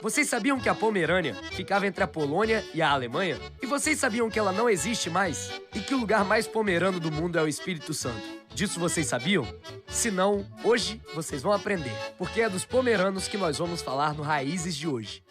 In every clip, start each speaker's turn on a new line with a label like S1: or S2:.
S1: Vocês sabiam que a Pomerânia ficava entre a Polônia e a Alemanha? E vocês sabiam que ela não existe mais? E que o lugar mais pomerano do mundo é o Espírito Santo? Disso vocês sabiam? Se não, hoje vocês vão aprender, porque é dos pomeranos que nós vamos falar no Raízes de hoje.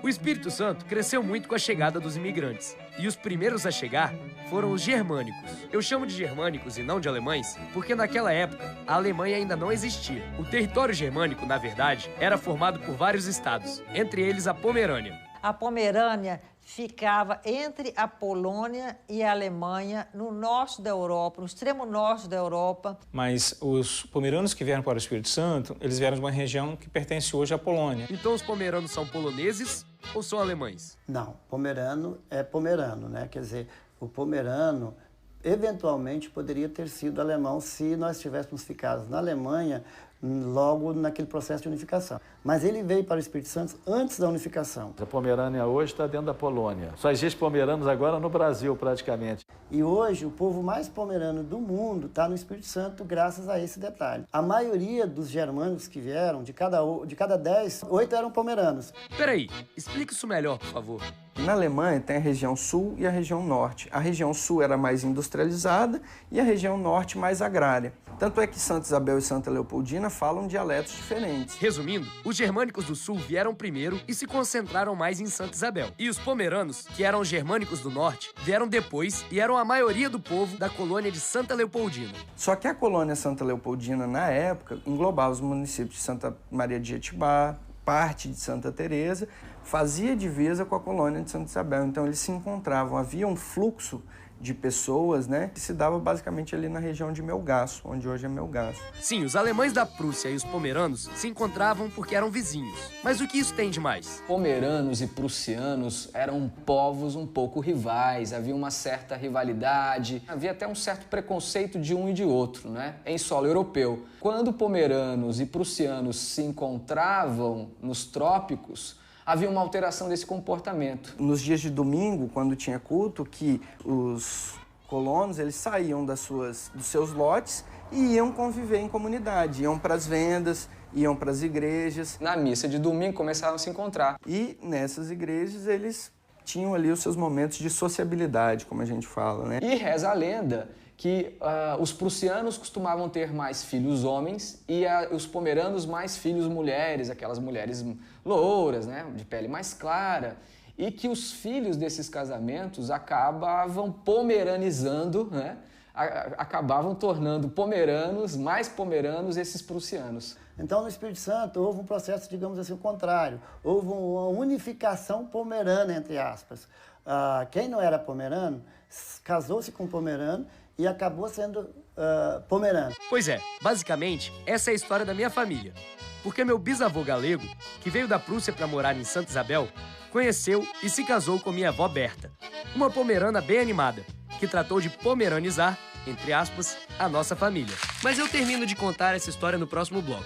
S1: O Espírito Santo cresceu muito com a chegada dos imigrantes. E os primeiros a chegar foram os germânicos. Eu chamo de germânicos e não de alemães, porque naquela época a Alemanha ainda não existia. O território germânico, na verdade, era formado por vários estados, entre eles a Pomerânia.
S2: A Pomerânia ficava entre a Polônia e a Alemanha, no norte da Europa, no extremo norte da Europa.
S3: Mas os pomeranos que vieram para o Espírito Santo, eles vieram de uma região que pertence hoje à Polônia.
S1: Então os pomeranos são poloneses ou são alemães?
S4: Não, pomerano é pomerano, né? Quer dizer, o pomerano eventualmente poderia ter sido alemão se nós tivéssemos ficado na Alemanha logo naquele processo de unificação. Mas ele veio para o Espírito Santo antes da unificação.
S5: A Pomerânia hoje está dentro da Polônia. Só existe pomeranos agora no Brasil, praticamente.
S4: E hoje, o povo mais pomerano do mundo está no Espírito Santo graças a esse detalhe. A maioria dos germânicos que vieram, de cada 10, 8 eram pomeranos.
S1: Peraí, explica isso melhor, por favor.
S6: Na Alemanha tem a região sul e a região norte. A região sul era mais industrializada e a região norte mais agrária. Tanto é que Santa Isabel e Santa Leopoldina falam dialetos diferentes.
S1: Resumindo, os germânicos do sul vieram primeiro e se concentraram mais em Santa Isabel. E os pomeranos, que eram os germânicos do norte, vieram depois e eram a maioria do povo da colônia de Santa Leopoldina.
S6: Só que a colônia Santa Leopoldina, na época, englobava os municípios de Santa Maria de Jetibá, parte de Santa Teresa, fazia divisa com a colônia de Santa Isabel. Então eles se encontravam, havia um fluxo de pessoas, né, que se dava basicamente ali na região de Melgaço, onde hoje é Melgaço.
S1: Sim, os alemães da Prússia e os pomeranos se encontravam porque eram vizinhos. Mas o que isso tem de mais?
S7: Pomeranos e prussianos eram povos um pouco rivais, havia uma certa rivalidade, havia até um certo preconceito de um e de outro, né, em solo europeu. Quando pomeranos e prussianos se encontravam nos trópicos, havia uma alteração desse comportamento.
S6: Nos dias de domingo, quando tinha culto, que os colonos eles saíam dos seus lotes e iam conviver em comunidade, iam para as vendas, iam para as igrejas.
S7: Na missa de domingo começaram a se encontrar.
S6: E nessas igrejas eles tinham ali os seus momentos de sociabilidade, como a gente fala, né?
S7: E reza a lenda que os prussianos costumavam ter mais filhos homens e os pomeranos mais filhos mulheres, aquelas mulheres louras, né, de pele mais clara, e que os filhos desses casamentos acabavam pomeranizando, né, acabavam tornando mais pomeranos esses prussianos.
S4: Então, no Espírito Santo, houve um processo, digamos assim, o contrário. Houve uma unificação pomerana, entre aspas. Quem não era pomerano, casou-se com um pomerano e acabou sendo pomerano.
S1: Pois é, basicamente, essa é a história da minha família. Porque meu bisavô galego, que veio da Prússia para morar em Santa Isabel, conheceu e se casou com minha avó Berta, uma pomerana bem animada, que tratou de pomeranizar, entre aspas, a nossa família. Mas eu termino de contar essa história no próximo bloco.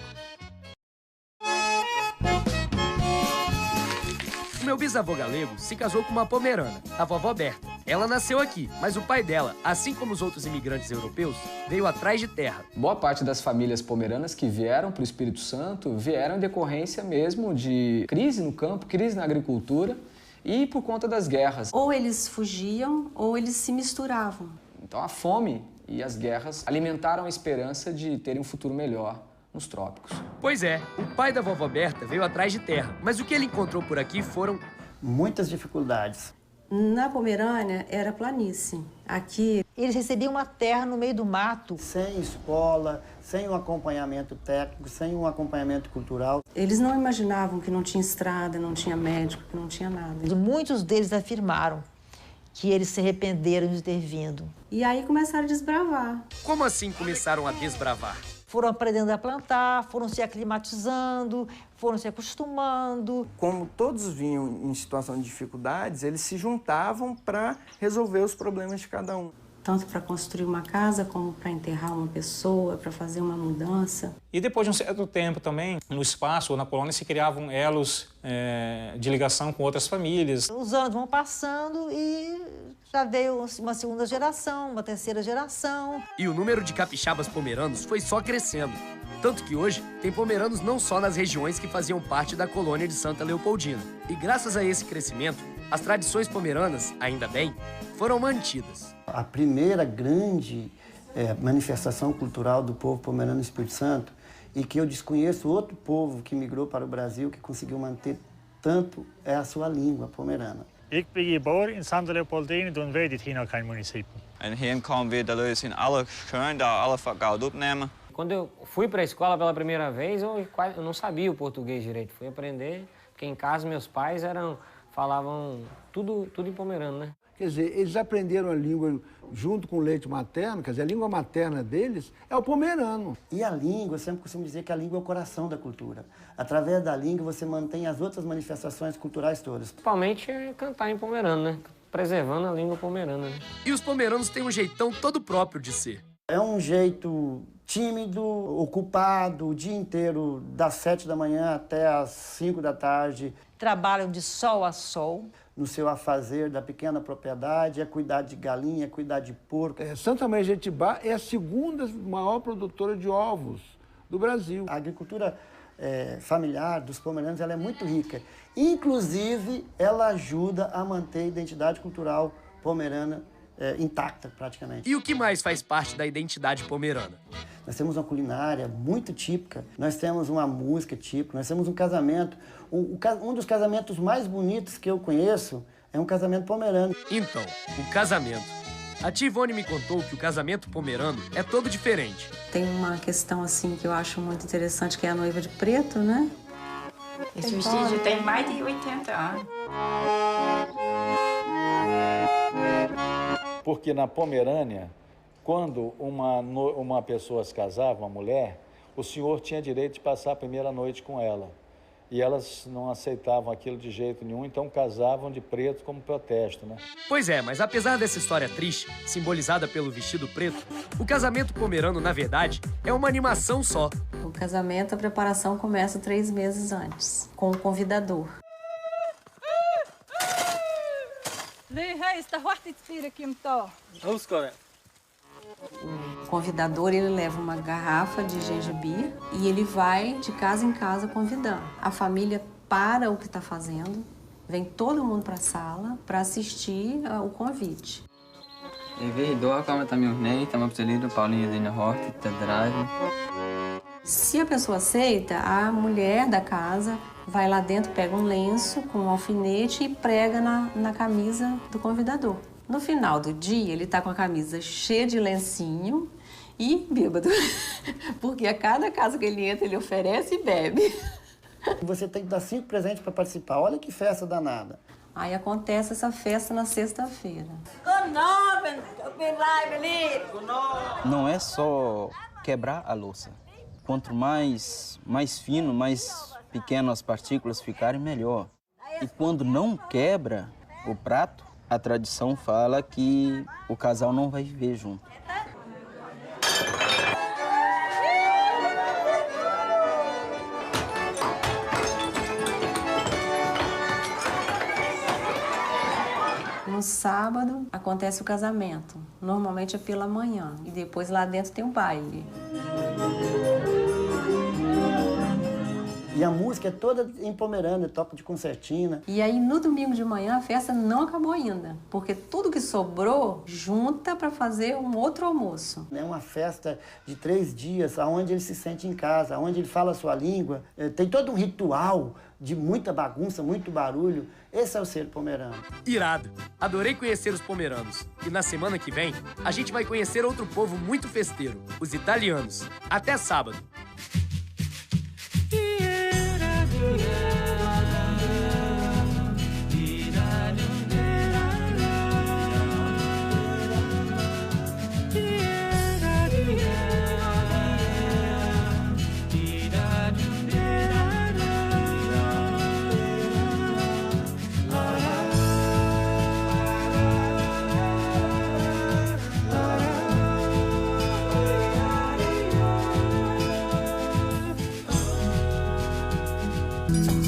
S1: O meu bisavô galego se casou com uma pomerana, a vovó Berta. Ela nasceu aqui, mas o pai dela, assim como os outros imigrantes europeus, veio atrás de terra.
S7: Boa parte das famílias pomeranas que vieram para o Espírito Santo vieram em decorrência mesmo de crise no campo, crise na agricultura e por conta das guerras.
S8: Ou eles fugiam ou eles se misturavam.
S7: Então a fome e as guerras alimentaram a esperança de terem um futuro melhor nos trópicos.
S1: Pois é, o pai da vovó Berta veio atrás de terra, mas o que ele encontrou por aqui foram
S4: muitas dificuldades.
S8: Na Pomerânia era planície. Aqui
S2: eles recebiam uma terra no meio do mato.
S4: Sem escola, sem um acompanhamento técnico, sem um acompanhamento cultural.
S8: Eles não imaginavam que não tinha estrada, não tinha médico, que não tinha nada.
S2: Muitos deles afirmaram que eles se arrependeram de ter vindo.
S8: E aí começaram a desbravar.
S1: Como assim começaram a desbravar?
S2: Foram aprendendo a plantar, foram se aclimatizando, foram se acostumando.
S6: Como todos vinham em situação de dificuldades, eles se juntavam para resolver os problemas de cada um.
S8: tanto para construir uma casa como para enterrar uma pessoa, para fazer uma mudança.
S3: E depois de um certo tempo também, no espaço ou na colônia se criavam elos de ligação com outras famílias.
S2: Os anos vão passando e já veio uma segunda geração, uma terceira geração.
S1: E o número de capixabas pomeranos foi só crescendo. Tanto que hoje tem pomeranos não só nas regiões que faziam parte da colônia de Santa Leopoldina. E graças a esse crescimento, as tradições pomeranas, ainda bem, foram mantidas.
S4: A primeira grande manifestação cultural do povo pomerano no Espírito Santo, e que eu desconheço outro povo que migrou para o Brasil, que conseguiu manter tanto, é a sua língua pomerana.
S9: Ik ben geboren in Santa Leopoldine, toen weet het hier nog geen município.
S10: En hier komen we de in alle schoon, daar alle vakgoud opnemen.
S11: Quando eu fui para a escola pela primeira vez, eu não sabia o português direito. Fui aprender, porque em casa meus pais falavam tudo em pomerano, né?
S12: Quer dizer, eles aprenderam a língua junto com o leite materno, quer dizer, a língua materna deles é o pomerano.
S4: E a língua, eu sempre costumo dizer que a língua é o coração da cultura. Através da língua você mantém as outras manifestações culturais todas.
S11: Principalmente cantar em pomerano, né? Preservando a língua pomerana, né?
S1: E os pomeranos têm um jeitão todo próprio de ser.
S4: É um jeito tímido, ocupado, o dia inteiro, das 7 da manhã até as 5 da tarde.
S2: Trabalham de sol a sol.
S4: No seu afazer da pequena propriedade, é cuidar de galinha, é cuidar de porco.
S12: Santa Maria de Jetibá é a segunda maior produtora de ovos do Brasil.
S4: A agricultura familiar dos pomeranos ela é muito rica. Inclusive, ela ajuda a manter a identidade cultural pomerana intacta, praticamente.
S1: E o que mais faz parte da identidade pomerana?
S4: Nós temos uma culinária muito típica, nós temos uma música típica, nós temos um casamento. Um dos casamentos mais bonitos que eu conheço é um casamento pomerano.
S1: Então, o casamento. A tia Ivone me contou que o casamento pomerano é todo diferente.
S8: Tem uma questão assim que eu acho muito interessante, que é a noiva de preto, né?
S13: Esse vestido tem mais de 80 anos.
S5: Porque na Pomerânia, quando uma pessoa se casava, uma mulher, o senhor tinha direito de passar a primeira noite com ela. E elas não aceitavam aquilo de jeito nenhum, então casavam de preto como protesto, né?
S1: Pois é, mas apesar dessa história triste, simbolizada pelo vestido preto, o casamento pomerano, na verdade, é uma animação só.
S8: O casamento, a preparação começa 3 meses antes, com o convidador. O convidador, ele leva uma garrafa de gengibre e ele vai de casa em casa convidando. A família para o que está fazendo, vem todo mundo para a sala para assistir o convite. Se a pessoa aceita, a mulher da casa vai lá dentro, pega um lenço com um alfinete e prega na camisa do convidador. No final do dia, ele tá com a camisa cheia de lencinho e bêbado. Porque a cada casa que ele entra, ele oferece e bebe.
S4: Você tem que dar 5 presentes para participar. Olha que festa danada.
S8: Aí acontece essa festa na sexta-feira.
S14: Não é só quebrar a louça. Quanto mais fino, mais pequeno as partículas ficarem, melhor. E quando não quebra o prato, a tradição fala que o casal não vai viver junto.
S8: No sábado acontece o casamento. Normalmente é pela manhã e depois lá dentro tem o baile.
S4: E a música é toda em pomerano, toca de concertina.
S8: E aí, no domingo de manhã, a festa não acabou ainda, porque tudo que sobrou junta para fazer um outro almoço.
S4: É uma festa de 3 dias, onde ele se sente em casa, onde ele fala a sua língua. Tem todo um ritual de muita bagunça, muito barulho. Esse é o ser pomerano.
S1: Irado! Adorei conhecer os pomeranos. E na semana que vem, a gente vai conhecer outro povo muito festeiro, os italianos. Até sábado!
S15: Música